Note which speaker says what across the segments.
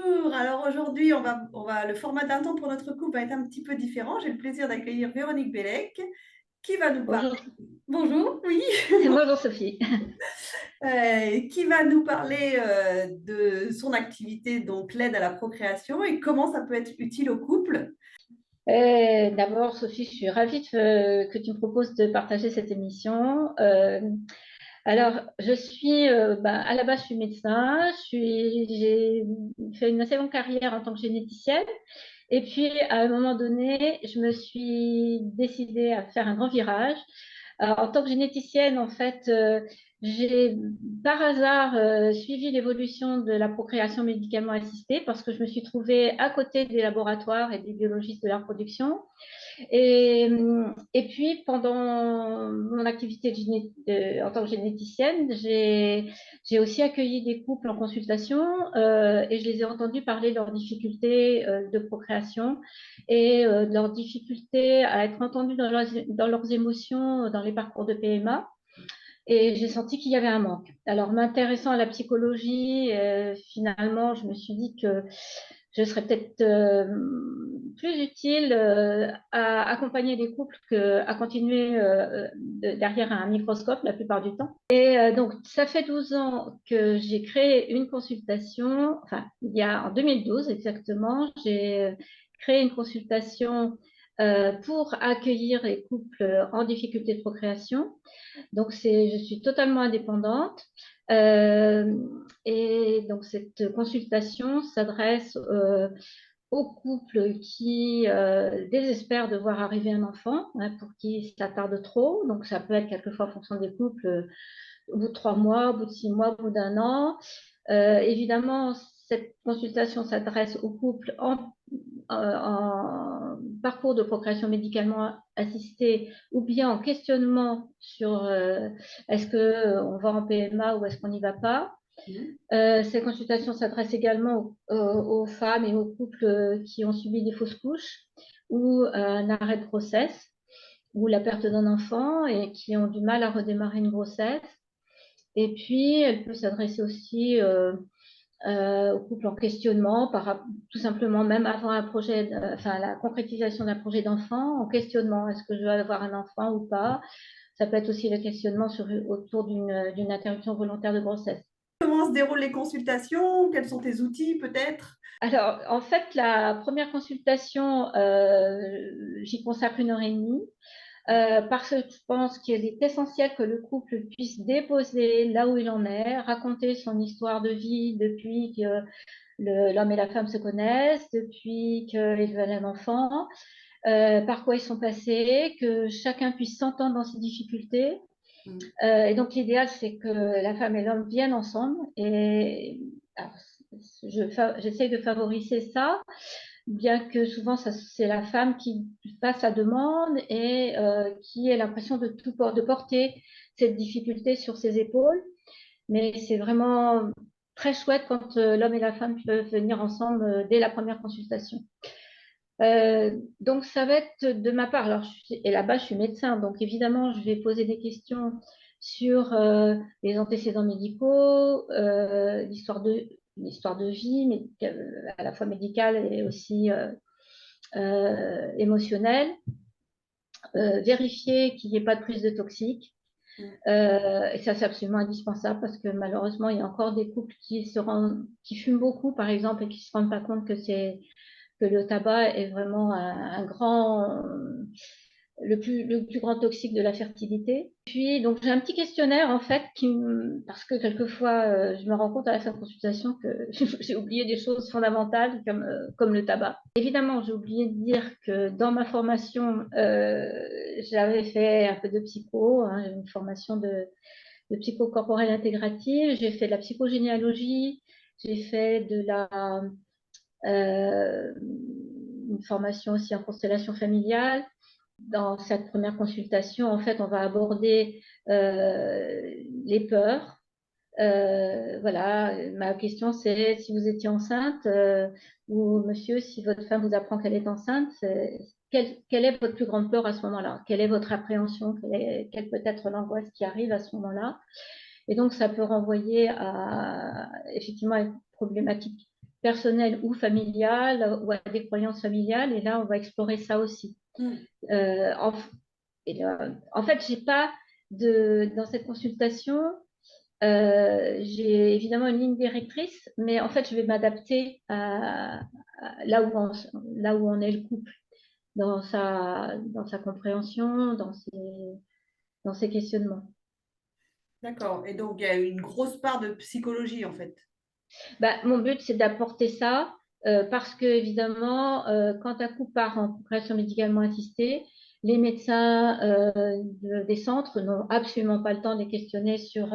Speaker 1: Bonjour, alors aujourd'hui, le format d'un temps pour notre couple va être un petit peu différent. J'ai le plaisir d'accueillir Véronique Bellec qui va nous parler.
Speaker 2: Bonjour,
Speaker 1: Bonjour, oui,
Speaker 2: bonjour Sophie.
Speaker 1: qui va nous parler de son activité, donc l'aide à la procréation et comment ça peut être utile au couple.
Speaker 2: D'abord, Sophie, je suis ravie que tu me proposes de partager cette émission. Alors, à la base, je suis médecin. J'ai fait une assez longue carrière en tant que généticienne. Et puis, à un moment donné, je me suis décidée à faire un grand virage. Alors, en tant que généticienne, en fait, j'ai par hasard suivi l'évolution de la procréation médicalement assistée parce que je me suis trouvée à côté des laboratoires et des biologistes de la reproduction. Et puis, pendant mon activité en tant que généticienne, j'ai aussi accueilli des couples en consultation et je les ai entendus parler de leurs difficultés de procréation et de leurs difficultés à être entendus dans leurs émotions dans les parcours de PMA. Et j'ai senti qu'il y avait un manque. Alors, m'intéressant à la psychologie, finalement, je me suis dit que je serais peut-être plus utile à accompagner des couples qu'à continuer derrière un microscope la plupart du temps. Et donc, ça fait 12 ans que j'ai créé une consultation, enfin, en 2012 exactement, j'ai créé une consultation pour accueillir les couples en difficulté de procréation. Donc, je suis totalement indépendante. Euh, et donc, cette consultation s'adresse aux couples qui désespèrent de voir arriver un enfant, hein, pour qui ça tarde trop. Donc, ça peut être quelquefois en fonction des couples, au bout de 3 mois, au bout de 6 mois, au bout d'un an. Évidemment, cette consultation s'adresse aux couples en parcours de procréation médicalement assistée ou bien en questionnement sur est-ce qu'on va en PMA ou est-ce qu'on n'y va pas. Ces consultations s'adressent également aux femmes et aux couples qui ont subi des fausses couches ou un arrêt de grossesse ou la perte d'un enfant et qui ont du mal à redémarrer une grossesse. Et puis, elle peut s'adresser aussi au couple en questionnement, tout simplement même avant un projet, enfin la concrétisation d'un projet d'enfant, en questionnement, est-ce que je vais avoir un enfant ou pas? Ça peut être aussi le questionnement autour d'une interruption volontaire de grossesse.
Speaker 1: Comment se déroulent les consultations? Quels sont tes outils peut-être?
Speaker 2: Alors, en fait, la première consultation, j'y consacre 1 heure et demie. Parce que je pense qu'il est essentiel que le couple puisse déposer là où il en est, raconter son histoire de vie depuis que l'homme et la femme se connaissent, depuis qu'ils veulent un enfant, par quoi ils sont passés, que chacun puisse s'entendre dans ses difficultés. Et donc l'idéal, c'est que la femme et l'homme viennent ensemble. Et alors, j'essaie de favoriser ça, bien que souvent c'est la femme qui fasse la demande et qui ait l'impression de porter cette difficulté sur ses épaules. Mais c'est vraiment très chouette quand l'homme et la femme peuvent venir ensemble dès la première consultation. Donc ça va être de ma part. Alors, et là-bas, je suis médecin, donc évidemment, je vais poser des questions sur les antécédents médicaux, l'histoire de vie, mais à la fois médicale et aussi émotionnelle. Vérifier qu'il n'y ait pas de prise de toxiques. Et ça, c'est absolument indispensable parce que malheureusement, il y a encore des couples qui fument beaucoup, par exemple, et qui ne se rendent pas compte que le tabac est vraiment le plus grand toxique de la fertilité. Puis, donc, j'ai un petit questionnaire, en fait, parce que quelquefois, je me rends compte à la fin de consultation que j'ai oublié des choses fondamentales comme le tabac. Évidemment, j'ai oublié de dire que dans ma formation, j'avais fait un peu de psycho, hein, une formation de psychocorporelle intégrative, j'ai fait de la psychogénéalogie, j'ai fait une formation aussi en constellation familiale. Dans cette première consultation, en fait, on va aborder les peurs. Voilà, ma question c'est si vous étiez enceinte ou monsieur, si votre femme vous apprend qu'elle est enceinte, quelle est votre plus grande peur à ce moment-là? Quelle est votre appréhension? Quelle peut être l'angoisse qui arrive à ce moment-là? Et donc, ça peut renvoyer à effectivement une problématique personnelles ou familiales ou à des croyances familiales. Et là, on va explorer ça aussi.
Speaker 1: Mm.
Speaker 2: Euh, en, en fait, j'ai pas dans cette consultation, j'ai évidemment une ligne directrice, mais en fait, je vais m'adapter à là où on est le couple, dans sa compréhension, dans ses questionnements.
Speaker 1: D'accord. Et donc, il y a une grosse part de psychologie, en fait.
Speaker 2: Bah, mon but, c'est d'apporter ça parce que, évidemment, quand un couple part en progression médicalement assistée, les médecins des centres n'ont absolument pas le temps de les questionner sur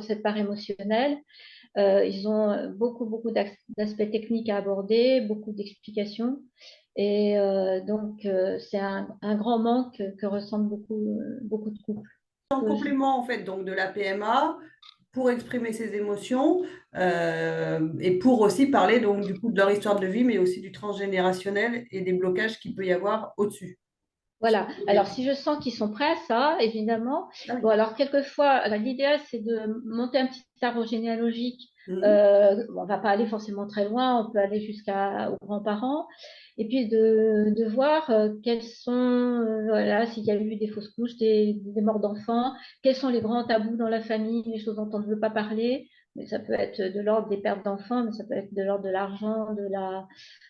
Speaker 2: cette part émotionnelle. Ils ont beaucoup d'aspects techniques à aborder, beaucoup d'explications. Et donc, c'est un grand manque que ressentent beaucoup de couples.
Speaker 1: En complément, en fait, donc, de la PMA pour exprimer ses émotions et pour aussi parler, donc, du coup, de leur histoire de vie, mais aussi du transgénérationnel et des blocages qu'il peut y avoir au-dessus.
Speaker 2: Voilà. Alors, si je sens qu'ils sont prêts à ça, évidemment.
Speaker 1: Ah
Speaker 2: Bon,
Speaker 1: oui.
Speaker 2: alors, quelquefois, alors, l'idéal, c'est de monter un petit arbre généalogique.
Speaker 1: Mhm.
Speaker 2: On va pas aller forcément très loin, on peut aller jusqu'aux grands-parents. Et puis, de voir quels sont, voilà, s'il y a eu des fausses couches, des morts d'enfants, quels sont les grands tabous dans la famille, les choses dont on ne veut pas parler. Mais ça peut être de l'ordre des pertes d'enfants, mais ça peut être de l'ordre de l'argent,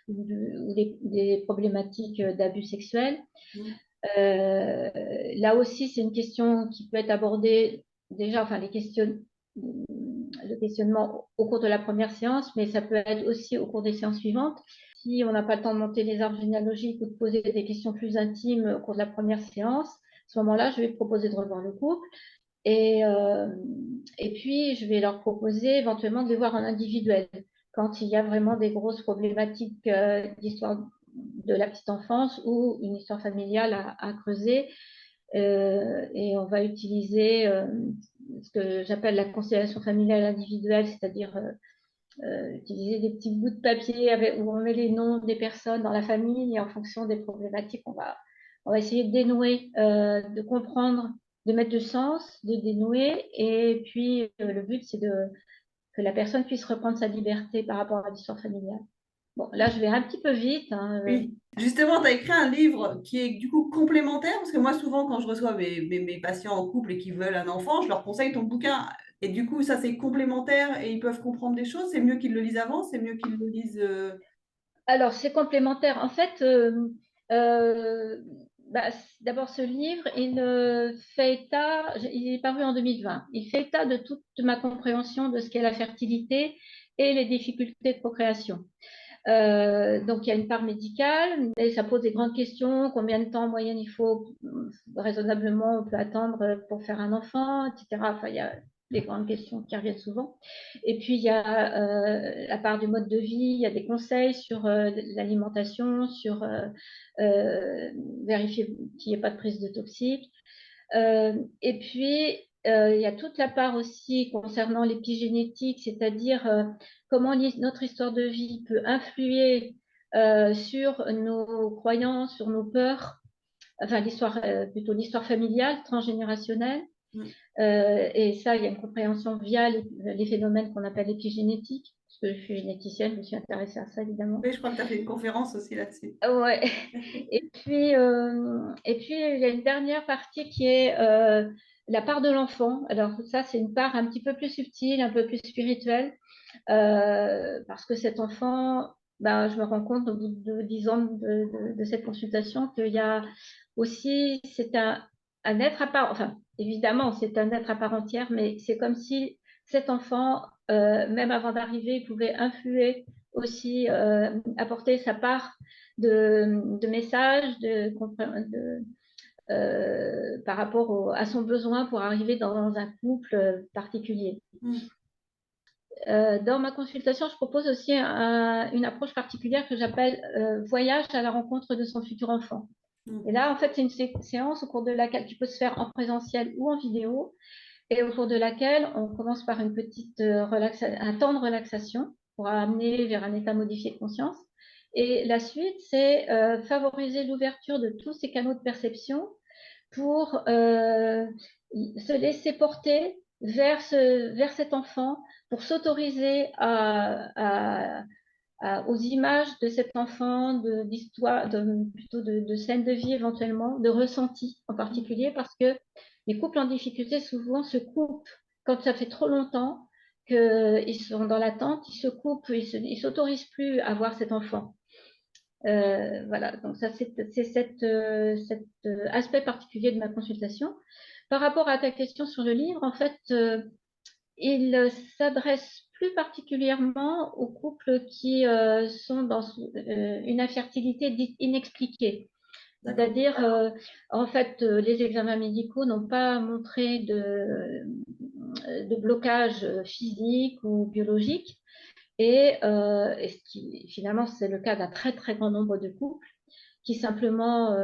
Speaker 2: ou des problématiques d'abus sexuels.
Speaker 1: Mhm.
Speaker 2: Là aussi, c'est une question qui peut être abordée déjà, enfin, le questionnement au cours de la première séance, mais ça peut être aussi au cours des séances suivantes. Si on n'a pas le temps de monter les arbres généalogiques ou de poser des questions plus intimes au cours de la première séance, à ce moment-là, je vais proposer de revoir le couple. Et, euh, et puis, je vais leur proposer éventuellement de les voir en individuel quand il y a vraiment des grosses problématiques d'histoire de la petite enfance ou une histoire familiale à creuser. Et on va utiliser ce que j'appelle la constellation familiale individuelle, c'est-à-dire utiliser des petits bouts de papier où on met les noms des personnes dans la famille et en fonction des problématiques, on va essayer de dénouer, de comprendre, de mettre du sens, de dénouer. Et puis, le but, c'est que la personne puisse reprendre sa liberté par rapport à l'histoire familiale. Bon, là, je vais un petit peu vite, hein.
Speaker 1: Oui. Justement, tu as écrit un livre qui est du coup complémentaire, parce que moi, souvent, quand je reçois mes patients en couple et qui veulent un enfant, je leur conseille ton bouquin. Et du coup, ça, c'est complémentaire et ils peuvent comprendre des choses. C'est mieux qu'ils le lisent avant, c'est mieux qu'ils le lisent.
Speaker 2: Alors, c'est complémentaire. En fait, euh, bah, d'abord, ce livre, il est paru en 2020. Il fait état de toute ma compréhension de ce qu'est la fertilité et les difficultés de procréation. Donc, il y a une part médicale, mais ça pose des grandes questions. Combien de temps en moyenne il faut, raisonnablement, on peut attendre pour faire un enfant, etc. Enfin, il y a des grandes questions qui reviennent souvent. Et puis, il y a la part du mode de vie, il y a des conseils sur l'alimentation, sur vérifier qu'il n'y ait pas de prise de toxiques. Et puis, il y a toute la part aussi concernant l'épigénétique, c'est-à-dire comment notre histoire de vie peut influer sur nos croyances, sur nos peurs, enfin plutôt l'histoire familiale, transgénérationnelle.
Speaker 1: Mm.
Speaker 2: Et ça, il y a une compréhension via les phénomènes qu'on appelle épigénétiques, parce que je suis généticienne, je me suis intéressée à ça évidemment.
Speaker 1: Oui, je crois que tu as fait une conférence aussi là-dessus.
Speaker 2: Ouais. Et puis, il y a une dernière partie qui est la part de l'enfant. Alors, ça, c'est une part un petit peu plus subtile, un peu plus spirituelle, parce que cet enfant, ben, je me rends compte au bout de 10 ans de cette consultation qu'il y a aussi, c'est un être à part, enfin, évidemment, c'est un être à part entière, mais c'est comme si cet enfant, même avant d'arriver, pouvait influer aussi, apporter sa part de messages par rapport à son besoin pour arriver dans un couple particulier.
Speaker 1: Mm.
Speaker 2: Dans ma consultation, je propose aussi une approche particulière que j'appelle voyage à la rencontre de son futur enfant. Et
Speaker 1: Mm.
Speaker 2: là, en fait, c'est une séance au cours de laquelle qui peut se faire en présentiel ou en vidéo, et au cours de laquelle on commence par un temps de relaxation pour amener vers un état modifié de conscience. Et la suite, c'est favoriser l'ouverture de tous ces canaux de perception pour se laisser porter vers cet enfant, pour s'autoriser aux images de cet enfant, d'histoire, plutôt de scènes de vie éventuellement, de ressentis en particulier, parce que les couples en difficulté souvent se coupent quand ça fait trop longtemps qu'ils sont dans l'attente, ils se coupent, ils s'autorisent plus à voir cet enfant. Voilà, donc ça c'est cet aspect particulier de ma consultation. Par rapport à ta question sur le livre, en fait, il s'adresse plus particulièrement aux couples qui sont dans une infertilité dite inexpliquée. C'est-à-dire, en fait, les examens médicaux n'ont pas montré de blocage physique ou biologique. Et finalement, c'est le cas d'un très, très grand nombre de couples qui simplement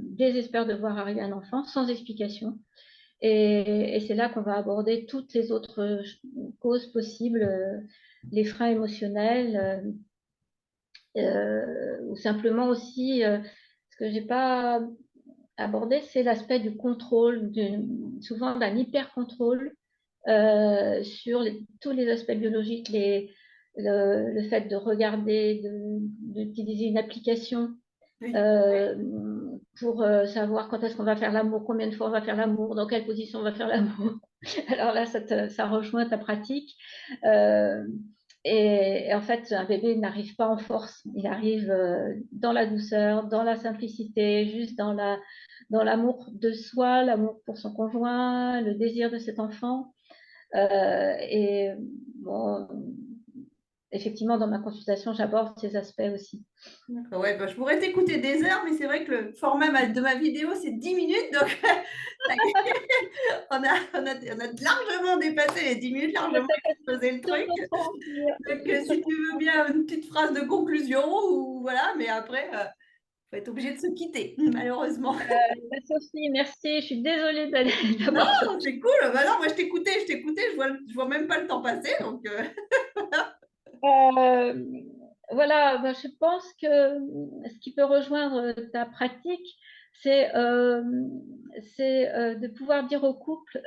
Speaker 2: désespèrent de voir arriver un enfant sans explication. Et c'est là qu'on va aborder toutes les autres causes possibles, les freins émotionnels, ou simplement aussi, ce que je n'ai pas abordé, c'est l'aspect du contrôle, souvent d'un hyper-contrôle sur tous les aspects biologiques, le fait de regarder, d'utiliser une application pour savoir quand est-ce qu'on va faire l'amour, combien de fois on va faire l'amour, dans quelle position on va faire l'amour. Alors là, ça rejoint ta pratique. Et en fait, un bébé n'arrive pas en force. Il arrive dans la douceur, dans la simplicité, juste dans l'amour de soi, l'amour pour son conjoint, le désir de cet enfant. Et bon, effectivement, dans ma consultation, j'aborde ces aspects aussi.
Speaker 1: Ouais, bah, je pourrais t'écouter des heures, mais c'est vrai que le format de ma vidéo, c'est 10 minutes. Donc, on a largement dépassé les 10 minutes, largement explosé le truc. Donc, si tu veux bien une petite phrase de conclusion, ou voilà, mais après, faut être obligé de se quitter, malheureusement.
Speaker 2: Sophie, merci. Je suis désolée d'aller
Speaker 1: Non,
Speaker 2: d'abord.
Speaker 1: c'est cool. Bah non, moi je t'écoutais, je vois même pas le temps passer. Donc,
Speaker 2: Voilà, bah, je pense que ce qui peut rejoindre ta pratique, c'est de pouvoir dire au couple,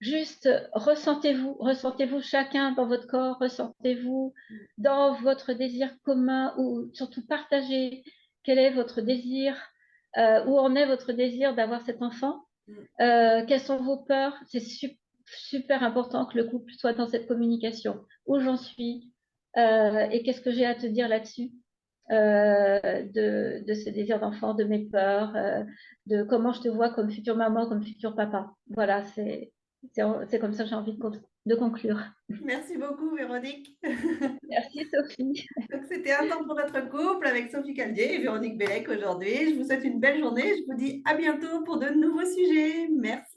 Speaker 2: juste ressentez-vous chacun dans votre corps, ressentez-vous dans votre désir commun, ou surtout partagez quel est votre désir, où en est votre désir d'avoir cet enfant, quelles sont vos peurs. C'est super important que le couple soit dans cette communication. Où j'en suis et qu'est-ce que j'ai à te dire là-dessus, de ce désir d'enfant, de mes peurs, de comment je te vois comme future maman, comme futur papa. Voilà, c'est comme ça que j'ai envie de conclure.
Speaker 1: merci beaucoup, Véronique.
Speaker 2: Merci Sophie.
Speaker 1: Donc, c'était un temps pour notre couple avec Sophie Caldier et Véronique Bellec aujourd'hui. Je vous souhaite une belle journée. Je vous dis à bientôt pour de nouveaux sujets. Merci.